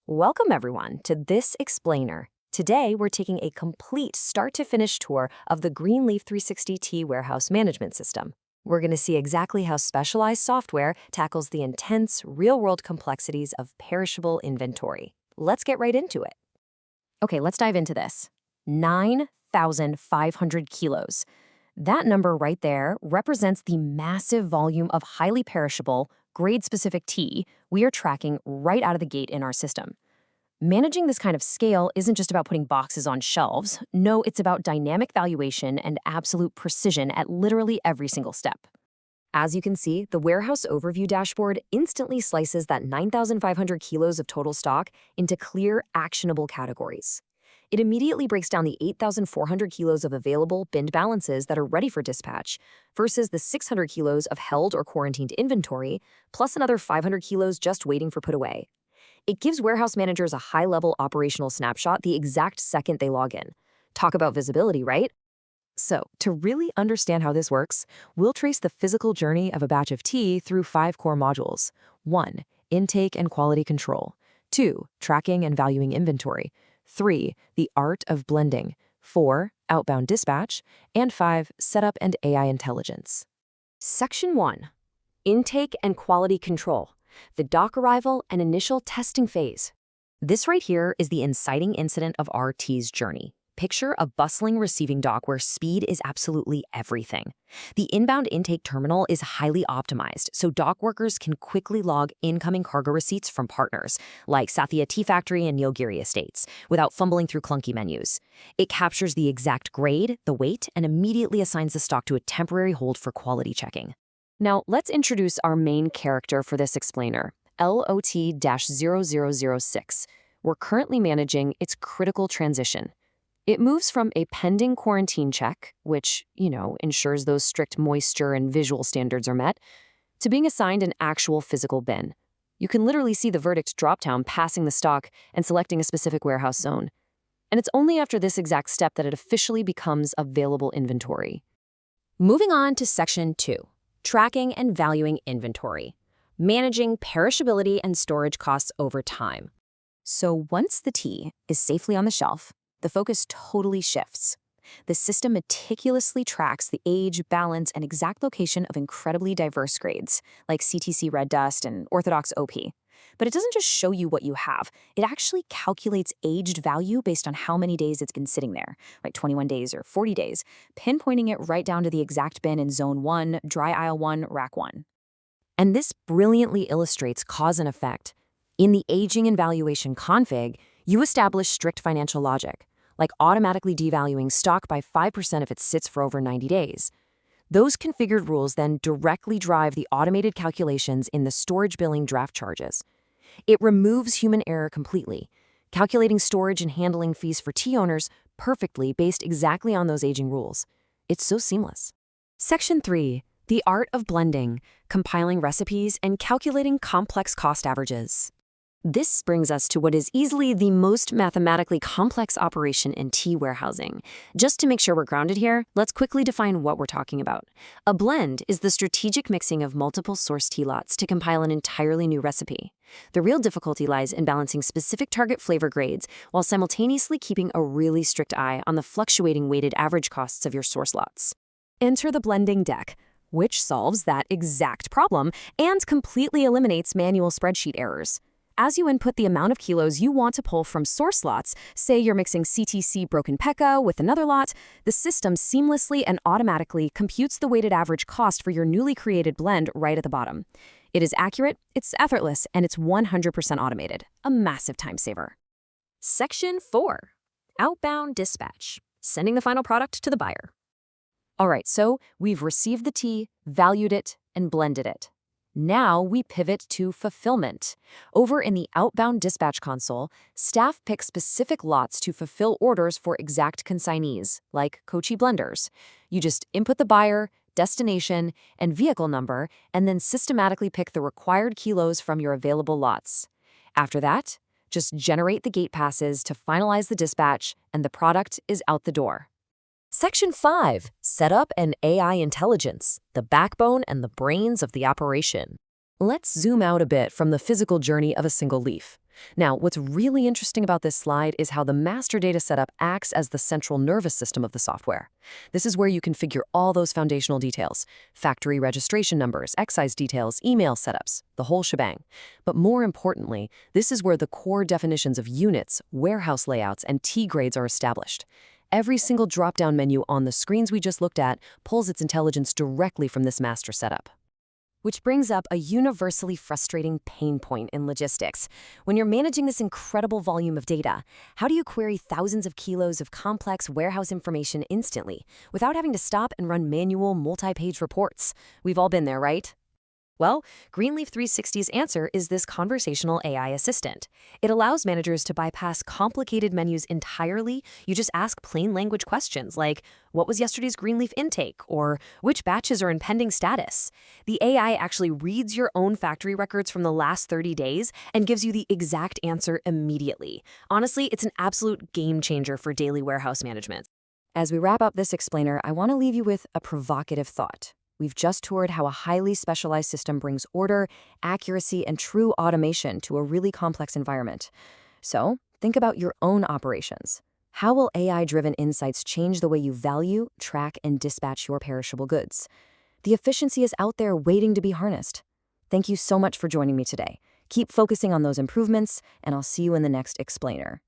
Welcome everyone to this explainer. Today we're taking a complete start-to-finish tour of the GreenLeaf360 Tea warehouse management system. We're going to see exactly how specialized software tackles the intense, real-world complexities of perishable inventory. Let's get right into it. Okay, let's dive into this. 9,500 kilos. That number right there represents the massive volume of highly perishable, grade-specific tea we are tracking right out of the gate in our system. Managing this kind of scale isn't just about putting boxes on shelves. No, it's about dynamic valuation and absolute precision at literally every single step. As you can see, the warehouse overview dashboard instantly slices that 9,500 kilos of total stock into clear, actionable categories. It immediately breaks down the 8,400 kilos of available binned balances that are ready for dispatch versus the 600 kilos of held or quarantined inventory, plus another 500 kilos just waiting for put away. It gives warehouse managers a high-level operational snapshot the exact second they log in. Talk about visibility, right? So, to really understand how this works, we'll trace the physical journey of a batch of tea through 5 core modules. 1. Intake and quality control. 2. Tracking and valuing inventory. 3. The art of blending. 4. Outbound dispatch. And 5. Setup and AI intelligence. Section 1. Intake and quality control. The dock arrival and initial testing phase. This right here is the inciting incident of our tea's journey. Picture a bustling receiving dock where speed is absolutely everything. The inbound intake terminal is highly optimized, so dock workers can quickly log incoming cargo receipts from partners, like Sathya Tea Factory and Nilgiri Estates, without fumbling through clunky menus. It captures the exact grade, the weight, and immediately assigns the stock to a temporary hold for quality checking. Now, let's introduce our main character for this explainer, LOT-0006. We're currently managing its critical transition. It moves from a pending quarantine check, which, ensures those strict moisture and visual standards are met, to being assigned an actual physical bin. You can literally see the verdict dropdown passing the stock and selecting a specific warehouse zone. And it's only after this exact step that it officially becomes available inventory. Moving on to Section 2, Tracking and Valuing Inventory, managing perishability and storage costs over time. So once the tea is safely on the shelf, the focus totally shifts. The system meticulously tracks the age, balance, and exact location of incredibly diverse grades, like CTC Red Dust and Orthodox OP. But it doesn't just show you what you have. It actually calculates aged value based on how many days it's been sitting there, like 21 days or 40 days, pinpointing it right down to the exact bin in Zone 1, Dry Aisle 1, Rack 1. And this brilliantly illustrates cause and effect. In the aging and valuation config, you establish strict financial logic, like automatically devaluing stock by 5% if it sits for over 90 days. Those configured rules then directly drive the automated calculations in the storage billing draft charges. It removes human error completely, calculating storage and handling fees for tea owners perfectly based exactly on those aging rules. It's so seamless. Section 3. The art of blending, compiling recipes, and calculating complex cost averages. This brings us to what is easily the most mathematically complex operation in tea warehousing. Just to make sure we're grounded here, let's quickly define what we're talking about. A blend is the strategic mixing of multiple source tea lots to compile an entirely new recipe. The real difficulty lies in balancing specific target flavor grades while simultaneously keeping a really strict eye on the fluctuating weighted average costs of your source lots. Enter the blending deck, which solves that exact problem and completely eliminates manual spreadsheet errors. As you input the amount of kilos you want to pull from source lots, say you're mixing CTC Broken Pekka with another lot, the system seamlessly and automatically computes the weighted average cost for your newly created blend right at the bottom. It is accurate, it's effortless, and it's 100% automated. A massive time saver. Section 4. Outbound dispatch, sending the final product to the buyer. All right, so we've received the tea, valued it, and blended it. Now we pivot to fulfillment. Over in the outbound dispatch console, staff pick specific lots to fulfill orders for exact consignees, like Kochi blenders. You just input the buyer, destination, and vehicle number, and then systematically pick the required kilos from your available lots. After that, just generate the gate passes to finalize the dispatch, and the product is out the door. Section 5. Setup and AI intelligence, the backbone and the brains of the operation. Let's zoom out a bit from the physical journey of a single leaf. Now, what's really interesting about this slide is how the master data setup acts as the central nervous system of the software. This is where you configure all those foundational details: factory registration numbers, excise details, email setups, the whole shebang. But more importantly, this is where the core definitions of units, warehouse layouts, and T grades are established. Every single drop-down menu on the screens we just looked at pulls its intelligence directly from this master setup. Which brings up a universally frustrating pain point in logistics. When you're managing this incredible volume of data, how do you query thousands of kilos of complex warehouse information instantly without having to stop and run manual multi-page reports? We've all been there, right? Well, GreenLeaf360's answer is this conversational AI assistant. It allows managers to bypass complicated menus entirely. You just ask plain language questions like, what was yesterday's Greenleaf intake? Or which batches are in pending status? The AI actually reads your own factory records from the last 30 days and gives you the exact answer immediately. Honestly, it's an absolute game changer for daily warehouse management. As we wrap up this explainer, I want to leave you with a provocative thought. We've just toured how a highly specialized system brings order, accuracy, and true automation to a really complex environment. So, think about your own operations. How will AI-driven insights change the way you value, track, and dispatch your perishable goods? The efficiency is out there waiting to be harnessed. Thank you so much for joining me today. Keep focusing on those improvements, and I'll see you in the next explainer.